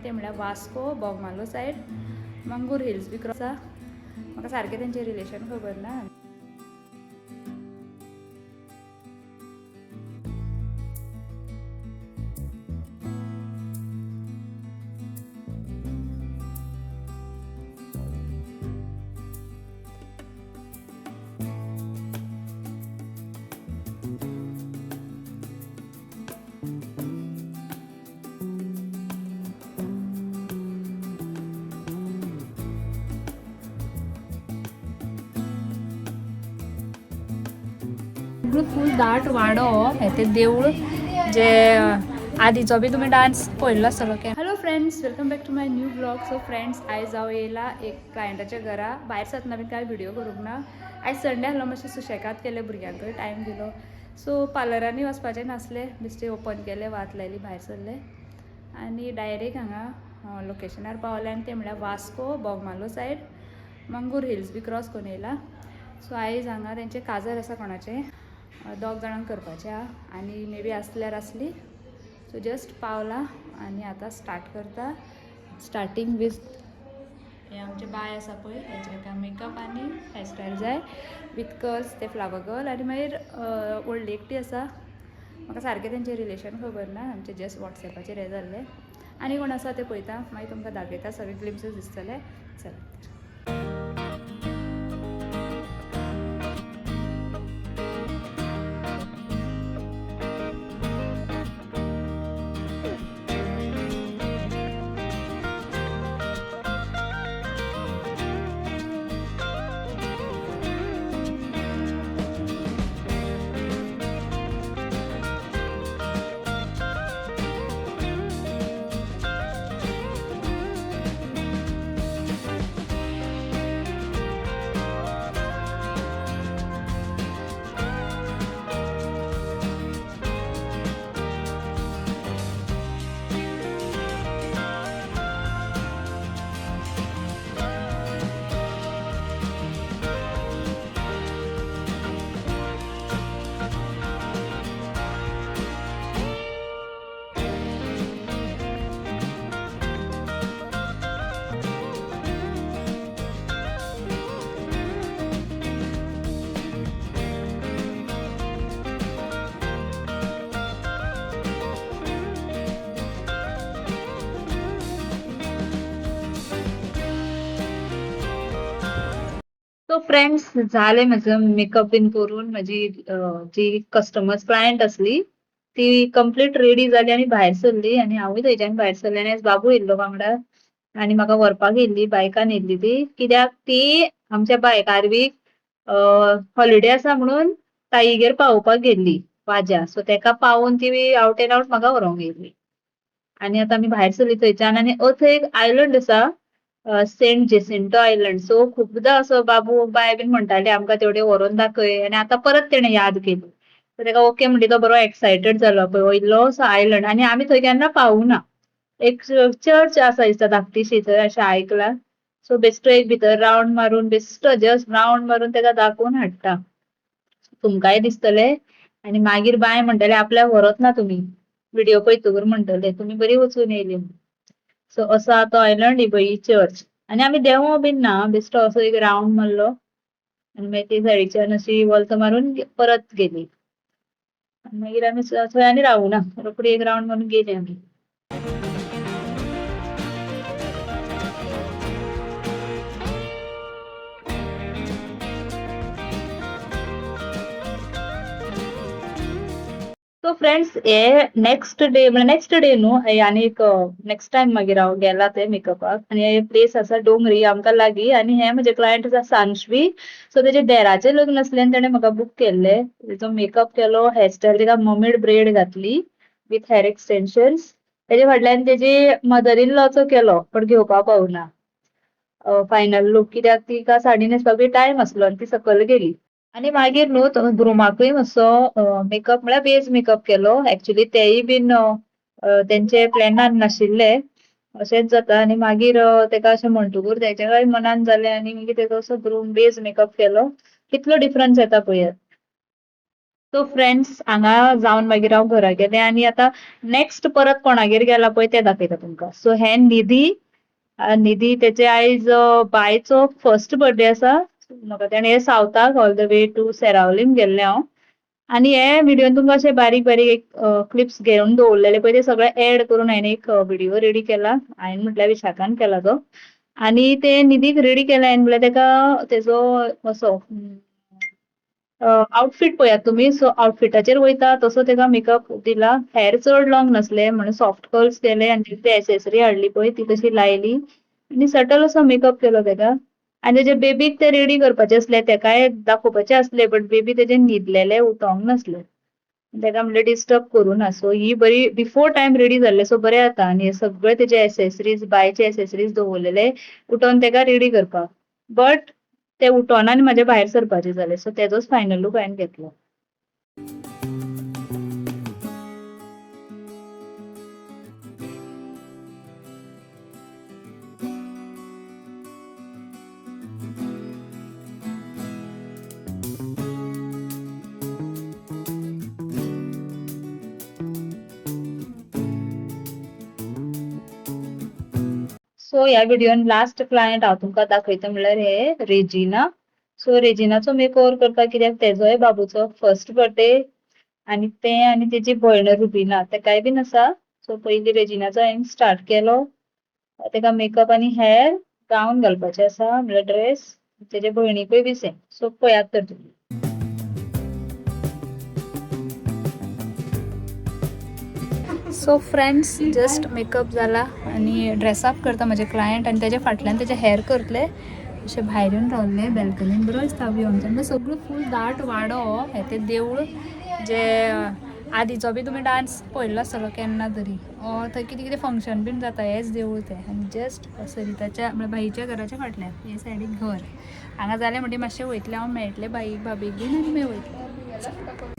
ते म्हळ्यार वास्को बोगमालो सायड मंगूर हिल्स बी क्रॉस आसा. म्हाका सारकें तेंचें रिलेशन खबर ना. फूल दाट वाडो हे ते देवूळ जे आदीचो बी तुम्ही डान्स पळयल्लो आसतलो. Hello friends, welcome back to my new blog. So friends, आयज हांव येयला एक क्लायंटाच्या घरा. भायर सरतना बीन कांय व्हिडिओ करूंक ना. आयज संडे आसलो, मातशें सुशेगाद केले, भुरग्यांकूय टायम दिलो. सो पार्लरांनी वचपाचें नासलें, बिस्ते ओपन केले, वात लायली, भायर सरले आनी डायरेक्ट हांगा लोकेशनार पावले. आनी ते म्हळ्यार वास्को बोगमालो सायड मंगूर हिल्स बी क्रॉस करून येयला. सो आयज हांगा तेंचें काजर आसा कोणाचें, 2 जाणांक करपाचें आहा आनी मे बी आसल्यार आसली. सो जस्ट पावला आनी आतां स्टार्ट करता. स्टार्टींग वीथ हे आमचे बाय आसा पळय, हेजे ताका मेकअप आनी हेअरस्टायल जाय वीथ कर्ल्स, ते फ्लावर गर्ल. आनी मागीर व्हडली एकटी आसा, म्हाका सारकें तेंचें रिलेशन खबर ना, आमचे जस्ट वॉट्सॅपाचेर हें जाल्लें. आनी कोण आसा तें पळयता, मागीर तुमकां दाखयता, सगळे ग्लिम्पसीस दिसतले. चला. तो फ्रेंड्स झाले माझं मेकअप इन करून. माझी जी कस्टमर्स क्लायंट असली ती कंप्लीट रेडी जाली आणि भायर सरली. आणि हांवूय थंयच्यान भायर सरले आनी बाबू येयल्लो वांगडा आनी म्हाका व्हरपाक येयल्ली, बायकान येयल्ली ती. कित्याक ती आमच्या बायकारवीक हॉलिडे आसा म्हणून ताईगेर पावोवपाक गेल्ली वाज्या. सो तेका पावोवन ती आवट एंड आवट म्हाका व्हरोंक येयल्ली. आनी आतां आमी भायर सरली थंयच्यान. आनी थंय एक आयलंड आसा, सेंट जेसिंटो आयलंड. सो खूबदां असो बाबू बाय बीन म्हणटाले आमकां तेवढे व्हरोन दाखय. आनी आतां परत तेणें याद केली. सो तेका ओके म्हणली, तो बरो एक्सायटेड जालो पळय. वयल्लोसो आयलंड आनी आमी थंय केन्ना पावूना. एक चर्च आसा दिसता धाकटीशी थंय, अशें आयकलां. सो बेश्टो एक भितर राउंड मारून, बेश्टो जस्ट राउंड मारून तेका दाखोवन हाडटा. तुमकांय दिसतले. आनी मागीर बाय म्हणटाले आपल्याक व्हरत ना तुमी, व्हिडिओ पळयतकूर म्हणटले तुमी बरी वचून येयली. सो असो आहा तो आयलंड, ही पळय ही चर्च. आनी आमी देंवो बीन ना, बेश्टो असो एक राउंड मारलो आनी मागीर ते सायडीच्यान अशी वॉल्त मारून परत गेली. मागीर आमी थंय आनी रावूना, रोखडी एक राउंड मारून गेली आमी. सो फ्रेंड्स, हे नेक्स्ट डे न्हू, हे आनी एक नेक्स्ट टायम मागीर हांव गेला ते मेकअपाक. आनी हे प्लेस आसा डोंगरी आमकां लागीं. आनी हे म्हजे क्लायंट आसा सांशवी. सो तेजे देराचें लग्न आसलें आनी ताणें म्हाका बूक केल्लें. तेजो मेकअप केलो, हेअरस्टायल तिका ममेड ब्रेड घातली विथ हेअर एक्सटेन्शन्स. तेजे फाटल्यान तेजी मदर इन लॉचो केलो, पण घेवपाक पावूना फायनल लूक, कित्याक तिका साडी न्हेसपाक बी टायम आसलो आनी ती सकयल गेली. आनी मागीर न्हू ग्रुमाकूय मातसो मेकअप म्हळ्यार बेज मेकअप केलो. एक्चुअली तेय बीन तेंचे प्लॅनान नाशिल्ले, अशेंच जाता. आनी मागीर तेका अशें म्हणटकूर तेच्याय मनान जालें आनी मागीर तेका असो बेज मेकअप केलो. कितलो डिफरन्स येता पळयात. सो फ्रेंड्स हांगा जावन मागीर हांव घरा गेलें आनी आतां नेक्स्ट परत कोणागेर गेला पळय तें दाखयता तुमकां. सो हे निधी तेचे आयज बायचो फर्स्ट बर्थडे आसा. म्हाका तेणें सावथाक all the way to Seraulim गेल्लें हांव. आनी हे व्हिडिओन तुमकां अशे बारीक बारीक एक क्लिप्स घेवन दवरलेले पळय ते सगळे एड करून हांवें एक व्हिडिओ रेडी केला. हांवें म्हटल्यार विशाखान केला तो. आनी ते निधीक रेडी केला हांवें म्हळ्यार तेका तेजो असो आउटफिट पळयात तुमी. सो आउटफिटाचेर वयता तसो तेका मेकअप दिला. हेअर चड लॉंग नासले म्हणून सॉफ्ट कर्ल्स केले आनी ती एक्सेसरी हाडली पळय ती तशी लायली आनी सटल असो मेकअप केलो तेका. आनी तेजे बेबीक ते रेडी करपाचे असले तेकाय दाखोवपाचे असले बट बेबी तेजे न्हिदलेले उठोंक नासले. तेका म्हणलें डिस्टर्ब करूं ना. सो ही बरी बिफोर टायम रेडी जाल्ले सो बरें जाता आनी हे सगळे तेजे एसेसरीज बायचे एसेसरीज दवरलेले उठोन तेका रेडी करपाक. बट ते उठोन आनी म्हाजे भायर सरपाचे जाले. सो तेजोच फायनल लूक हांवें घेतलो. सो ह्या व्हिडिओन लास्ट क्लायंट हांव तुमकां दाखयता म्हणल्यार हे रेजिना. सो रेजिनाचो मेकओव्हर करता कित्याक तेजोय बाबूचो फर्स्ट बर्थडे आनी तें आनी तेजी भयण रुबिना तेकाय बीन आसा. सो पयलीं रेजिनाचो हांवें स्टार्ट केलो. तेका मेकअप आनी हेअर गावन घालपाचें आसा म्हणल्यार ड्रेस. तेजे भयणीकूय बी सेम. सो पळयात तर तुमी. सो फ्रेंड्स जस्ट मेकअप जाला आनी ड्रेसअप करता म्हजे क्लायंट आनी तेजे फाटल्यान तेजे हेअर करतले अशे भायर येवन रावल्ले बॅल्कनीन. बरो दिसता व्यू आमचो सगळो फूल दाट वाडो हे ते देवूळ जे आदींचो बी तुमी डान्स पळयल्लो आसतलो केन्ना तरी. थंय कितें कितें फंक्शन बीन जाता हेंच देवूळ तें. आनी जस्ट सरिताच्या म्हळ्यार भाईच्या घराच्या फाटल्यान हे सायडीक घर. हांगा जालें म्हणटी मातशें वयतलें हांव मेळटलें भाईक भाभीक बीन आनी मागीर वयतलें.